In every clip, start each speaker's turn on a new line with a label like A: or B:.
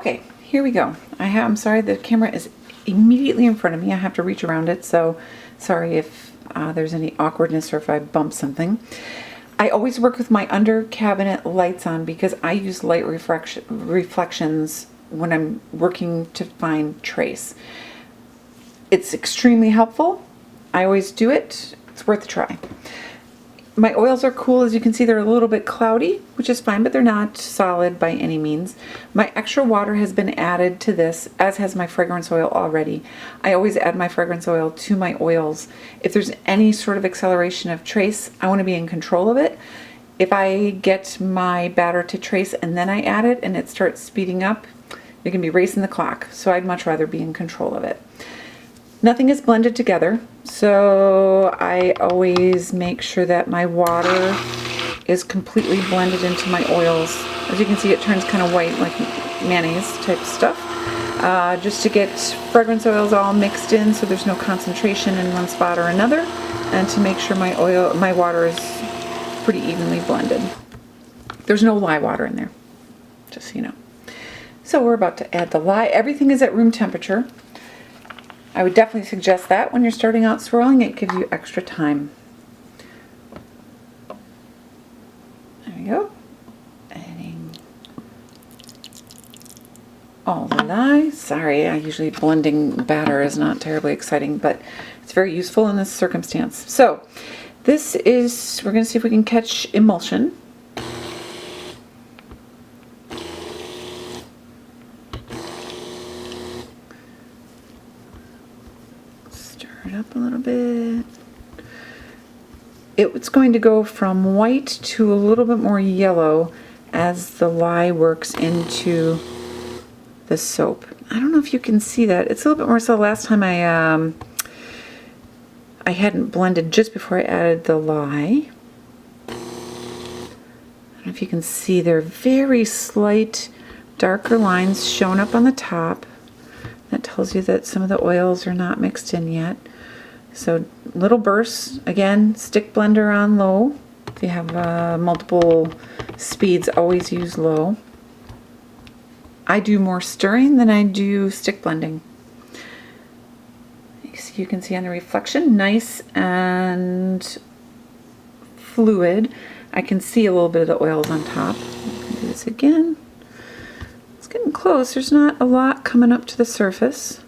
A: Okay, here we go. I'm sorry, the camera is immediately in front of me. I have to reach around it, so sorry if there's any awkwardness or if I bump something. I always work with my under cabinet lights on because I use light reflections when I'm working to find trace. It's extremely helpful. I always do it. It's worth a try. My oils are cool. As you can see, they're a little bit cloudy, which is fine, but they're not solid by any means. My extra water has been added to this, as has my fragrance oil already. I always add my fragrance oil to my oils. If there's any sort of acceleration of trace, I want to be in control of it. If I get my batter to trace and then I add it and it starts speeding up, it can be racing the clock. So I'd much rather be in control of it. Nothing is blended together, so I always make sure that my water is completely blended into my oils. As you can see, it turns kind of white, like mayonnaise type stuff. Just to get fragrance oils all mixed in so there's no concentration in one spot or another, and to make sure my water is pretty evenly blended. There's no lye water in there, just so you know. So we're about to add the lye. Everything is at room temperature. I would definitely suggest that when you're starting out swirling. It gives you extra time. There we go. Adding all the lye. Sorry, usually blending batter is not terribly exciting, but it's very useful in this circumstance. So this is, we're going to see if we can catch emulsion. It up a little bit. It's going to go from white to a little bit more yellow as the lye works into the soap. I don't know if you can see that. It's a little bit more so. Last time I hadn't blended just before I added the lye. I don't know if you can see there are very slight darker lines shown up on the top. That tells you that some of the oils are not mixed in yet. So little bursts. Again, stick blender on low. If you have multiple speeds, always use low. I do more stirring than I do stick blending. You can see on the reflection, nice and fluid. I can see a little bit of the oils on top. Do this again. It's getting close. There's not a lot coming up to the surface.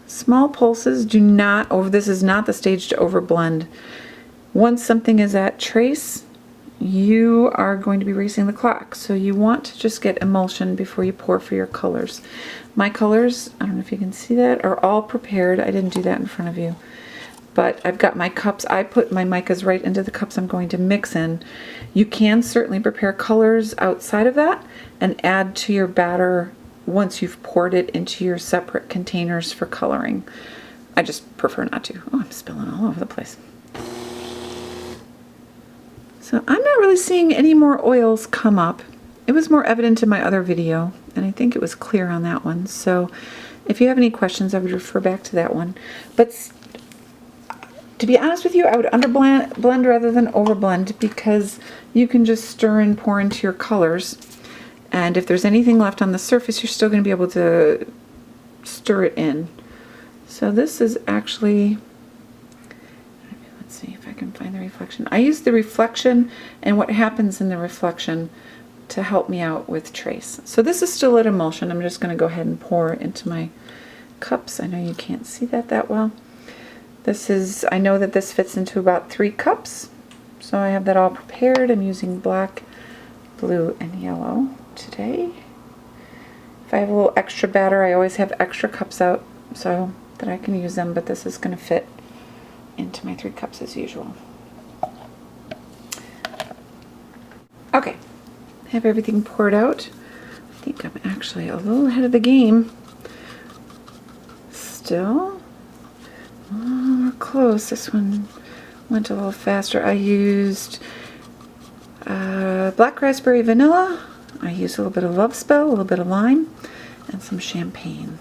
A: Small pulses, do not this is not the stage to overblend. Once something is at trace, you are going to be racing the clock. So you want to just get emulsion before you pour for your colors. My colors, I don't know if you can see that, are all prepared. I didn't do that in front of you. But I've got my cups. I put my micas right into the cups I'm going to mix in. You can certainly prepare colors outside of that and add to your batter once you've poured it into your separate containers for coloring. I just prefer not to. Oh, I'm spilling all over the place. So I'm not really seeing any more oils come up. It was more evident in my other video, and I think it was clear on that one. So if you have any questions, I would refer back to that one. But to be honest with you, I would underblend rather than overblend, because you can just stir and pour into your colors. And if there's anything left on the surface, you're still going to be able to stir it in. So this is actually, let's see if I can find the reflection. I use the reflection and what happens in the reflection to help me out with trace. So this is still at emulsion. I'm just going to go ahead and pour into my cups. I know you can't see that well. This is, I know that this fits into about 3 cups. So I have that all prepared. I'm using black, blue, and yellow today. If I have a little extra batter, I always have extra cups out so that I can use them, but this is going to fit into my 3 cups as usual. Okay, have everything poured out. I think I'm actually a little ahead of the game. Still, oh, we're close. This one went a little faster. I used black raspberry vanilla. I used a little bit of Love Spell, a little bit of lime, and some champagne.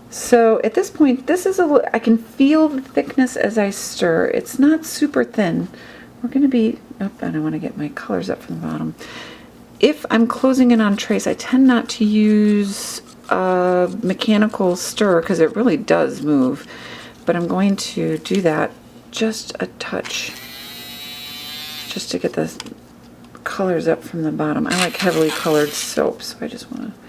A: So at this point, this is I can feel the thickness as I stir. It's not super thin. We're going to be, oh, I don't want to get my colors up from the bottom. if I'm closing in on trace, I tend not to use a mechanical stir because it really does move. But I'm going to do that just a touch, just to get the colors up from the bottom. I like heavily colored soap, so I just want to,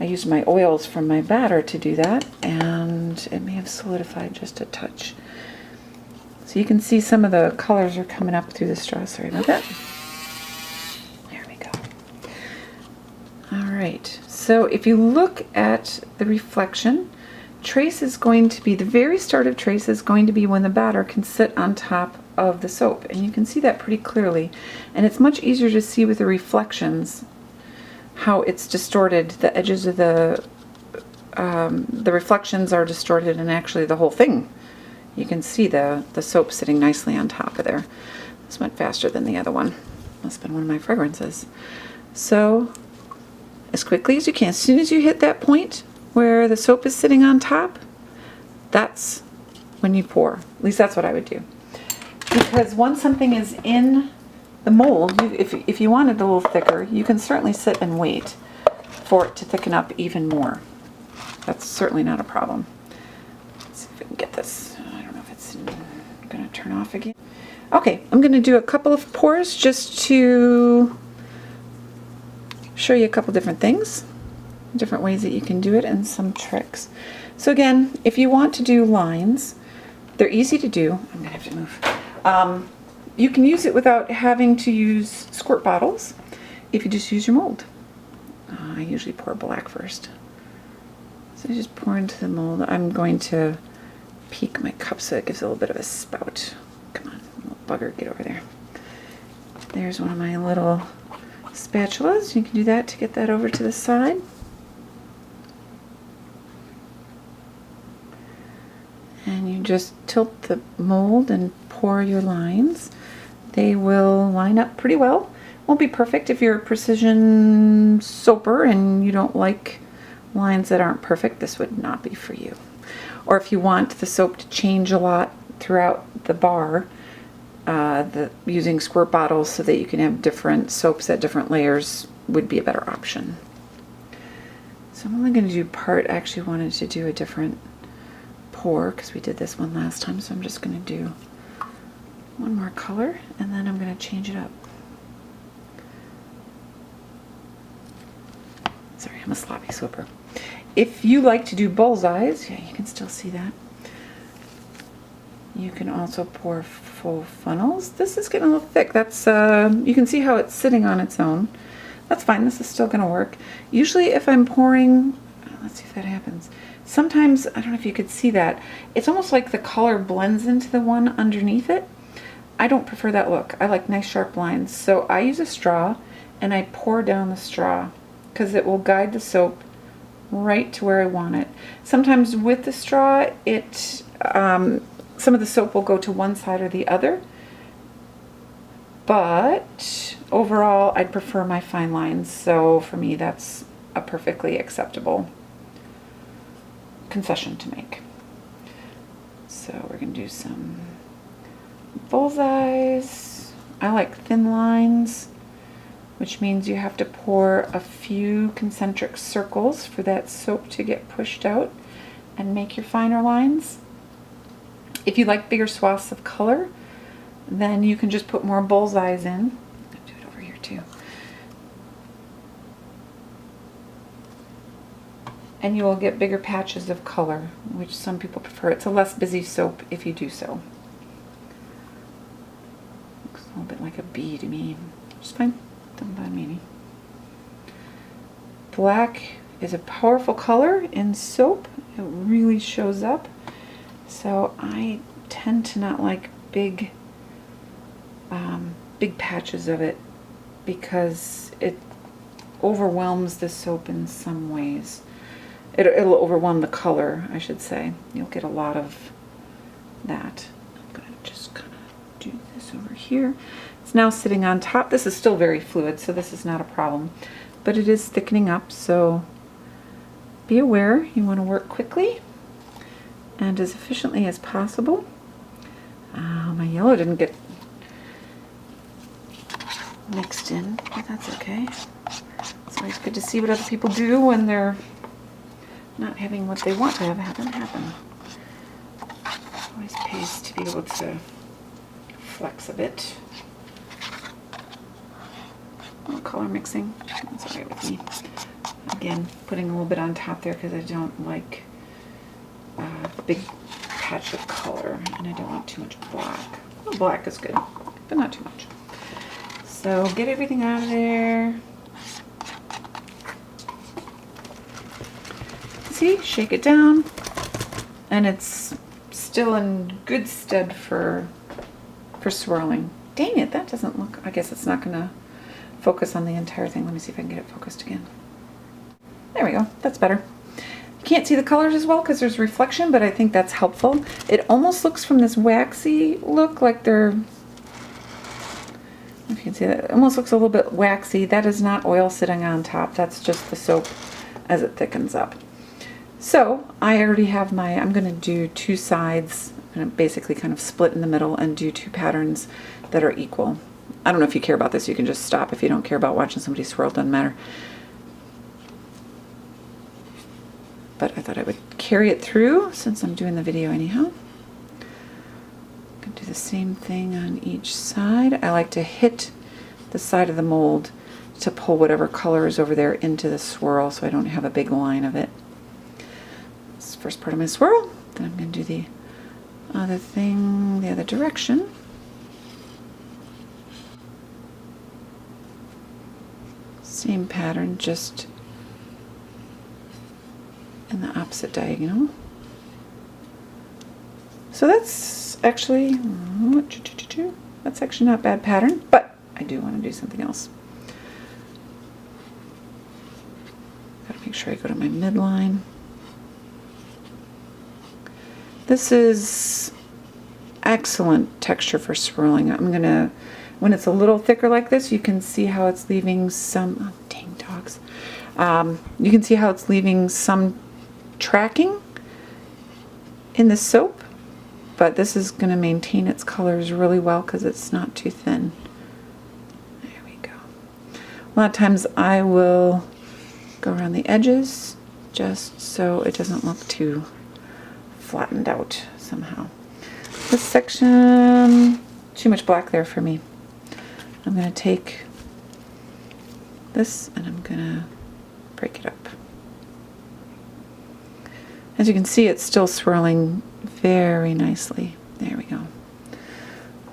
A: I used my oils from my batter to do that, and it may have solidified just a touch. So you can see some of the colors are coming up through the straw. Sorry about that. There we go. All right, so if you look at the reflection, trace is going to be, the very start of trace is going to be when the batter can sit on top of the soap, and you can see that pretty clearly, and it's much easier to see with the reflections how it's distorted. The edges of the reflections are distorted, and actually the whole thing, you can see the soap sitting nicely on top of there. This went faster than the other one. Must have been one of my fragrances. So as quickly as you can, as soon as you hit that point where the soap is sitting on top, that's when you pour. At least that's what I would do. Because once something is in the mold, if you want it a little thicker, you can certainly sit and wait for it to thicken up even more. That's certainly not a problem. Let's see if I can get this. I don't know if it's going to turn off again. Okay, I'm going to do a couple of pours just to show you a couple different things, different ways that you can do it, and some tricks. So again, if you want to do lines, they're easy to do. I'm going to have to move. You can use it without having to use squirt bottles if you just use your mold. I usually pour black first. So I just pour into the mold. I'm going to peek my cup so it gives a little bit of a spout. Come on, little bugger, get over there. There's one of my little spatulas. You can do that to get that over to the side. And you just tilt the mold and pour your lines. They will line up pretty well. Won't be perfect if you're a precision soaper and you don't like lines that aren't perfect. This would not be for you. Or if you want the soap to change a lot throughout the bar, using squirt bottles so that you can have different soaps at different layers would be a better option. So I'm only going to do part. I actually wanted to do a different pour because we did this one last time, so I'm just going to do one more color and then I'm going to change it up. Sorry, I'm a sloppy soaper. If you like to do bullseyes, yeah, you can still see that. You can also pour full funnels. This is getting a little thick. That's you can see how it's sitting on its own. That's fine. This is still going to work. Usually if I'm pouring, let's see if that happens. Sometimes, I don't know if you could see that, it's almost like the color blends into the one underneath it. I don't prefer that look. I like nice sharp lines. So I use a straw and I pour down the straw because it will guide the soap right to where I want it. Sometimes with the straw, some of the soap will go to one side or the other, but overall I'd prefer my fine lines. So for me, that's a perfectly acceptable concession to make. So we're going to do some bullseyes. I like thin lines, which means you have to pour a few concentric circles for that soap to get pushed out and make your finer lines. If you like bigger swaths of color, then you can just put more bullseyes in. I'll do it over here too. And you will get bigger patches of color, which some people prefer. It's a less busy soap if you do so. Looks a little bit like a bee to me. It's fine. Doesn't bother me any. Black is a powerful color in soap. It really shows up. So I tend to not like big patches of it because it overwhelms the soap in some ways. It'll overwhelm the color, I should say. You'll get a lot of that. I'm going to just kind of do this over here. It's now sitting on top. This is still very fluid, so this is not a problem. But it is thickening up, so be aware. You want to work quickly and as efficiently as possible. My yellow didn't get mixed in, but that's okay. It's always good to see what other people do when they're not having what they want to have happen. Always pays to be able to flex a bit. A little color mixing, that's all right with me. Again, putting a little bit on top there because I don't like a big patch of color, and I don't want too much black. Well, black is good, but not too much. So get everything out of there. See, shake it down, and it's still in good stead for swirling. Dang it, that doesn't look, I guess it's not gonna focus on the entire thing. Let me see if I can get it focused again. There we go, that's better. You can't see the colors as well because there's reflection, but I think that's helpful. It almost looks from this waxy look like they're, if you can see that, it almost looks a little bit waxy. That is not oil sitting on top. That's just the soap as it thickens up. So I already have my, I'm going to do two sides. I'm going to basically kind of split in the middle and do two patterns that are equal. I don't know if you care about this. You can just stop if you don't care about watching somebody swirl. Doesn't matter. But I thought I would carry it through since I'm doing the video anyhow. I'm going to do the same thing on each side. I like to hit the side of the mold to pull whatever color is over there into the swirl so I don't have a big line of it. This is the first part of my swirl. Then I'm going to do the other thing the other direction. Same pattern, just in the opposite diagonal. So that's actually not a bad pattern, but I do want to do something else. Gotta make sure I go to my midline. This is excellent texture for swirling. I'm gonna, when it's a little thicker like this, you can see how it's leaving some, oh, dang dogs. You can see how it's leaving some tracking in the soap, but this is going to maintain its colors really well because it's not too thin. There we go. A lot of times I will go around the edges just so it doesn't look too flattened out somehow. This section, too much black there for me. I'm going to take this and I'm going to break it up. As you can see, it's still swirling very nicely. There we go.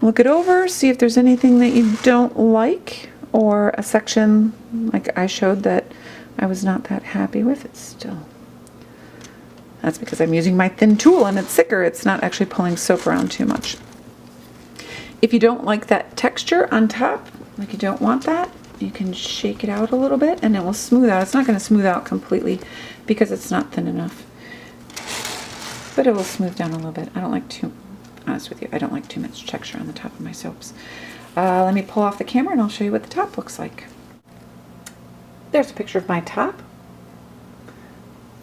A: Look it over, see if there's anything that you don't like, or a section like I showed that I was not that happy with. It's still, that's because I'm using my thin tool and it's thicker. It's not actually pulling soap around too much. If you don't like that texture on top, like you don't want that, you can shake it out a little bit and it will smooth out. It's not going to smooth out completely because it's not thin enough, but it will smooth down a little bit. I don't like too, honest with you, I don't like too much texture on the top of my soaps. Let me pull off the camera and I'll show you what the top looks like. There's a picture of my top.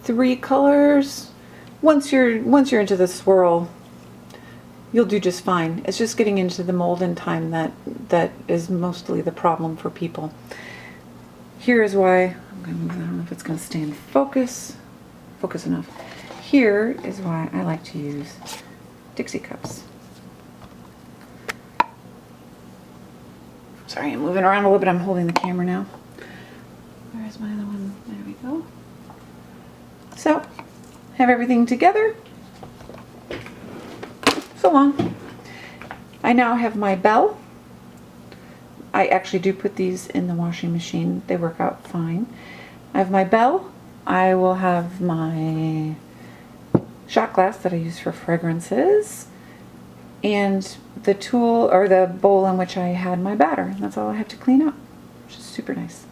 A: 3 colors. Once you're into the swirl, you'll do just fine. It's just getting into the mold in time that is mostly the problem for people. Here is why, I don't know if it's going to stay in focus enough. Here is why I like to use Dixie cups. Sorry, I'm moving around a little bit. I'm holding the camera now. Where's my other one? There we go. So, have everything together. So long. I now have my bell. I actually do put these in the washing machine. They work out fine. I have my bell. I will have my shot glass that I use for fragrances, and the tool or the bowl in which I had my batter. And that's all I have to clean up, which is super nice.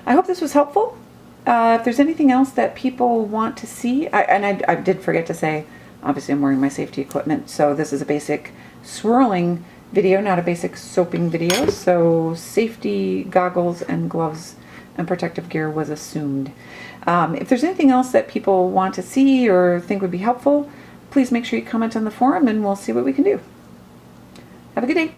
A: I hope this was helpful. If there's anything else that people want to see, I did forget to say, obviously I'm wearing my safety equipment, so this is a basic swirling video, not a basic soaping video, so safety goggles and gloves and protective gear was assumed. If there's anything else that people want to see or think would be helpful, please make sure you comment on the forum and we'll see what we can do. Have a good day.